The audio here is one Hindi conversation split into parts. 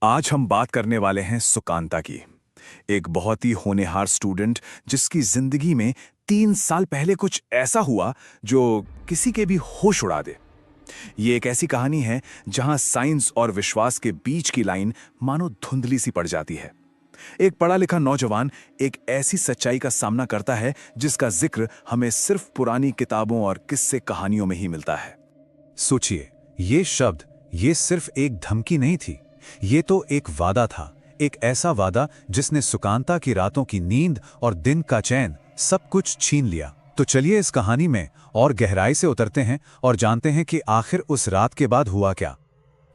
आज हम बात करने वाले हैं सुकांता की। एक बहुत ही होनहार स्टूडेंट जिसकी जिंदगी में 3 साल पहले कुछ ऐसा हुआ जो किसी के भी होश उड़ा दे। ये एक ऐसी कहानी है जहां साइंस और विश्वास के बीच की लाइन मानो धुंधली सी पड़ जाती है। एक पढ़ा लिखा नौजवान एक ऐसी सच्चाई का सामना करता है जिसका जिक्र हमें सिर्फ पुरानी किताबों और किस्से कहानियों में ही मिलता है। सोचिए, ये शब्द, ये सिर्फ एक धमकी नहीं थी, ये तो एक वादा था। एक ऐसा वादा जिसने सुकांता की रातों की नींद और दिन का चैन सब कुछ छीन लिया। तो चलिए इस कहानी में और गहराई से उतरते हैं और जानते हैं कि आखिर उस रात के बाद हुआ क्या।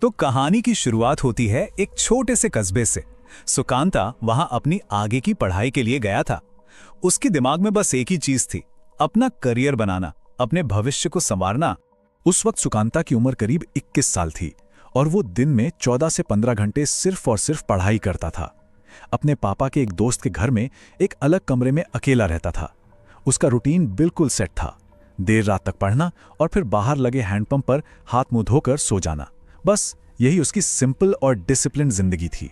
तो कहानी की शुरुआत होती है एक छोटे से कस्बे से। सुकांता वहां अपनी आगे की पढ़ाई के लिए गया था। उसके दिमाग में बस एक ही चीज थी, अपना करियर बनाना, अपने भविष्य को संवारना। उस वक्त सुकांता की उम्र करीब 21 साल थी और वो दिन में 14 से 15 घंटे सिर्फ और सिर्फ पढ़ाई करता था। अपने पापा के एक दोस्त के घर में एक अलग कमरे में अकेला रहता था। उसका रूटीन बिल्कुल सेट था, देर रात तक पढ़ना और फिर बाहर लगे हैंडपंप पर हाथ मुंह धोकर सो जाना। बस यही उसकी सिंपल और डिसिप्लिन जिंदगी थी।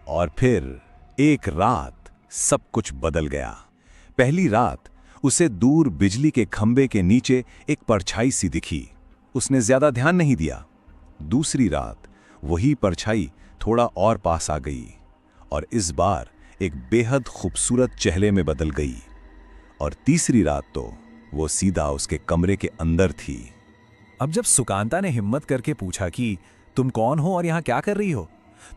और फिर एक रात सब कुछ बदल गया। पहली रात उसे दूर बिजली के खंबे के नीचे एक परछाई सी दिखी। उसने ज्यादा ध्यान नहीं दिया। दूसरी रात वही परछाई थोड़ा और पास आ गई और इस बार एक बेहद खूबसूरत चेहरे में बदल गई। और तीसरी रात तो वो सीधा उसके कमरे के अंदर थी। अब जब सुकांता ने हिम्मत करके पूछा कि तुम कौन हो और यहां क्या कर रही हो,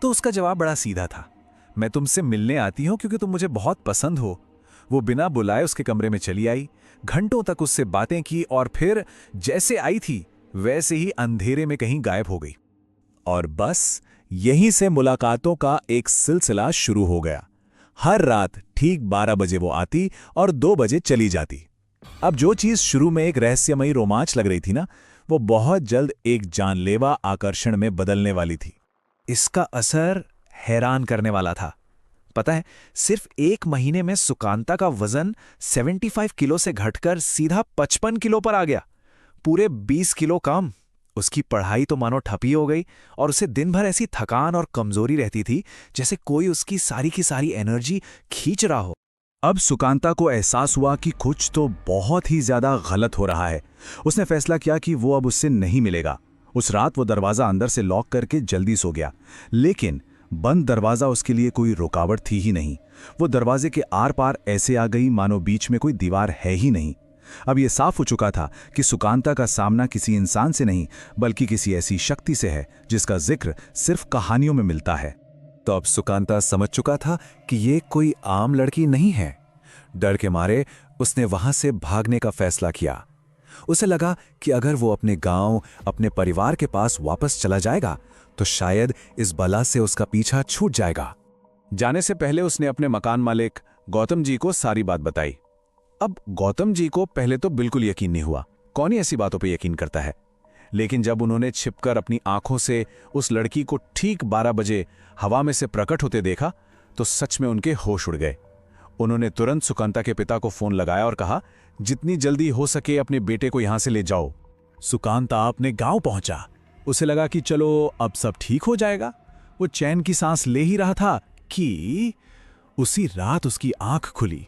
तो उसका जवाब बड़ा सीधा था, मैं तुमसे मिलने आती हूं क्योंकि तुम मुझे बहुत पसंद हो। वो बिना बुलाए उसके कमरे में चली आई, घंटों तक उससे बातें की और फिर जैसे आई थी वैसे ही अंधेरे में कहीं गायब हो गई। और बस यहीं से मुलाकातों का एक सिलसिला शुरू हो गया। हर रात ठीक 12 बजे वो आती और 2 बजे चली जाती। अब जो चीज शुरू में एक रहस्यमयी रोमांच लग रही थी ना, वो बहुत जल्द एक जानलेवा आकर्षण में बदलने वाली थी। इसका असर हैरान करने वाला था। पता है, सिर्फ 1 महीने में सुकांता का वजन 75 किलो से घटकर सीधा 55 किलो पर आ गया। पूरे 20 किलो कम। उसकी पढ़ाई तो मानो ठपी हो गई और उसे दिन भर ऐसी थकान और कमजोरी रहती थी जैसे कोई उसकी सारी की सारी एनर्जी खींच रहा हो। अब सुकांता को एहसास हुआ कि कुछ तो बहुत ही ज्यादा गलत हो रहा है। उसने फैसला किया कि वो अब उससे नहीं मिलेगा। उस रात वो दरवाजा अंदर से लॉक करके जल्दी सो गया, लेकिन बंद दरवाजा उसके लिए कोई रुकावट थी ही नहीं। वो दरवाजे के आर पार ऐसे आ गई मानो बीच में कोई दीवार है ही नहीं। अब यह साफ हो चुका था कि सुकांता का सामना किसी इंसान से नहीं बल्कि किसी ऐसी शक्ति से है जिसका जिक्र सिर्फ कहानियों में मिलता है। तो अब सुकांता समझ चुका था कि ये कोई आम लड़की नहीं है। डर के मारे उसने वहां से भागने का फैसला किया। उसे लगा कि अगर वो अपने गांव, अपने परिवार के पास वापस चला जाएगा तो शायद इस बला से उसका पीछा छूट जाएगा। जाने से पहले उसने अपने मकान मालिक गौतम जी को सारी बात बताई। अब गौतम जी को पहले तो बिल्कुल यकीन नहीं हुआ, कौन ही ऐसी बातों पे यकीन करता है। लेकिन जब उन्होंने छिपकर अपनी आंखों से उस लड़की को ठीक 12 बजे हवा में से प्रकट होते देखा तो सच में उनके होश उड़ गए। उन्होंने तुरंत सुकांता के पिता को फोन लगाया और कहा, जितनी जल्दी हो सके अपने बेटे को यहां से ले जाओ। सुकांता अपने गांव पहुंचा। उसे लगा कि चलो अब सब ठीक हो जाएगा। वो चैन की सांस ले ही रहा था कि उसी रात उसकी आंख खुली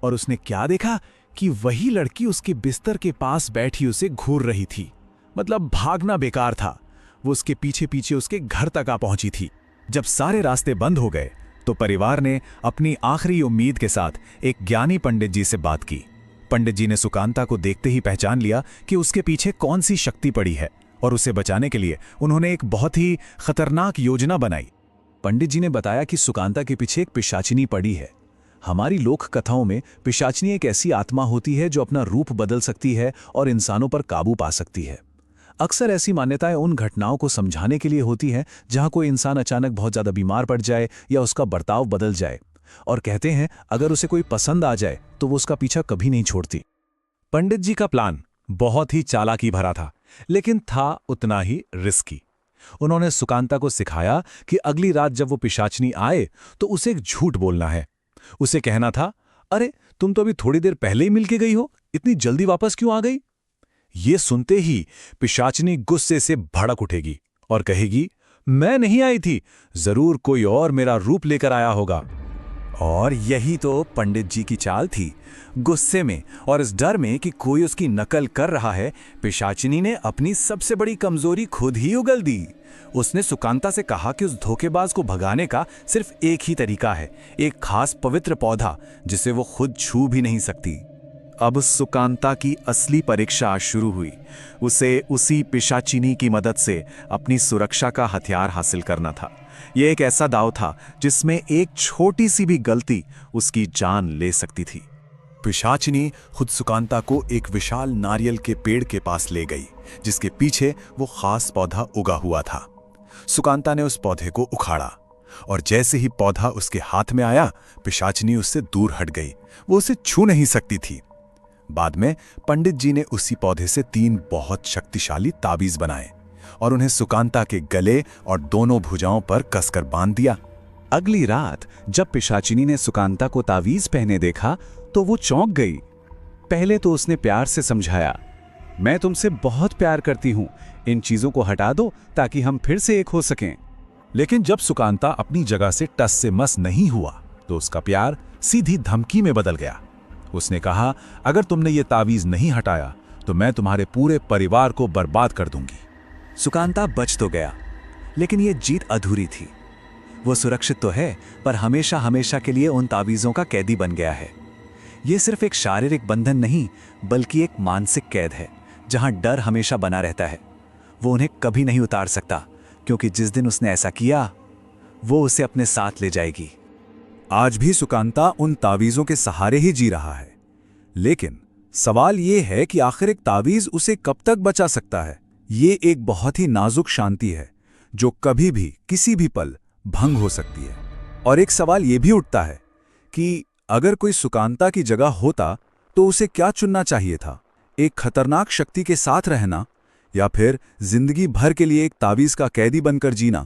और उसने क्या देखा कि वही लड़की उसके बिस्तर के पास बैठी उसे घूर रही थी। मतलब भागना बेकार था, वो उसके पीछे पीछे उसके घर तक आ पहुंची थी। जब सारे रास्ते बंद हो गए तो परिवार ने अपनी आखिरी उम्मीद के साथ एक ज्ञानी पंडित जी से बात की। पंडित जी ने सुकांता को देखते ही पहचान लिया कि उसके पीछे कौन सी शक्ति पड़ी है और उसे बचाने के लिए उन्होंने एक बहुत ही खतरनाक योजना बनाई। पंडित जी ने बताया कि सुकांता के पीछे एक पिशाचिनी पड़ी है। हमारी लोक कथाओं में पिशाचिनी एक ऐसी आत्मा होती है जो अपना रूप बदल सकती है और इंसानों पर काबू पा सकती है। अक्सर ऐसी मान्यताएं उन घटनाओं को समझाने के लिए होती हैं जहां कोई इंसान अचानक बहुत ज्यादा बीमार पड़ जाए या उसका बर्ताव बदल जाए, और कहते हैं अगर उसे कोई पसंद आ जाए तो वो उसका पीछा कभी नहीं छोड़ती। पंडित जी का प्लान बहुत ही चालाकी भरा था, लेकिन था उतना ही रिस्की। उन्होंने सुकांता को सिखाया कि अगली रात जब वो पिशाचिनी आए तो उसे एक झूठ बोलना है। उसे कहना था, अरे तुम तो अभी थोड़ी देर पहले ही मिलके गई हो, इतनी जल्दी वापस क्यों आ गई? ये सुनते ही पिशाचिनी गुस्से से भड़क उठेगी और कहेगी, मैं नहीं आई थी, जरूर कोई और मेरा रूप लेकर आया होगा। और यही तो पंडित जी की चाल थी। गुस्से में और इस डर में कि कोई उसकी नकल कर रहा है, पिशाचिनी ने अपनी सबसे बड़ी कमजोरी खुद ही उगल दी। उसने सुकांता से कहा कि उस धोखेबाज को भगाने का सिर्फ एक ही तरीका है, एक खास पवित्र पौधा जिसे वो खुद छू भी नहीं सकती। अब सुकांता की असली परीक्षा शुरू हुई। उसे उसी पिशाचिनी की मदद से अपनी सुरक्षा का हथियार हासिल करना था। यह एक ऐसा दांव था जिसमें एक छोटी सी भी गलती उसकी जान ले सकती थी। पिशाचिनी खुद सुकांता को एक विशाल नारियल के पेड़ के पास ले गई, जिसके पीछे वो खास पौधा उगा हुआ था। सुकांता ने उस पौधे को उखाड़ा और जैसे ही पौधा उसके हाथ में आया, पिशाचिनी उससे दूर हट गई। वो उसे छू नहीं सकती थी। बाद में पंडित जी ने उसी पौधे से 3 बहुत शक्तिशाली ताबीज बनाए और उन्हें सुकांता के गले और दोनों भुजाओं पर कसकर बांध दिया। अगली रात जब पिशाचिनी ने सुकांता को तावीज पहने देखा तो वो चौंक गई। पहले तो उसने प्यार से समझाया, मैं तुमसे बहुत प्यार करती हूं, इन चीजों को हटा दो ताकि हम फिर से एक हो सकें। लेकिन जब सुकांता अपनी जगह से टस से मस नहीं हुआ तो उसका प्यार सीधी धमकी में बदल गया। उसने कहा, अगर तुमने ये तावीज नहीं हटाया तो मैं तुम्हारे पूरे परिवार को बर्बाद कर दूंगी। सुकांता बच तो गया, लेकिन ये जीत अधूरी थी। वो सुरक्षित तो है, पर हमेशा हमेशा के लिए उन तावीज़ों का कैदी बन गया है। ये सिर्फ एक शारीरिक बंधन नहीं, बल्कि एक मानसिक कैद है, जहां डर हमेशा बना रहता है। वो उन्हें कभी नहीं उतार सकता, क्योंकि जिस दिन उसने ऐसा किया, वो उसे अपने साथ ले जाएगी। आज भी सुकांता उन तावीज़ों के सहारे ही जी रहा है। लेकिन सवाल ये है कि आखिर एक तावीज़ उसे कब तक बचा सकता है। ये एक बहुत ही नाजुक शांति है जो कभी भी किसी भी पल भंग हो सकती है। और एक सवाल ये भी उठता है कि अगर कोई सुकांता की जगह होता तो उसे क्या चुनना चाहिए था, एक खतरनाक शक्ति के साथ रहना या फिर जिंदगी भर के लिए एक तावीज़ का कैदी बनकर जीना।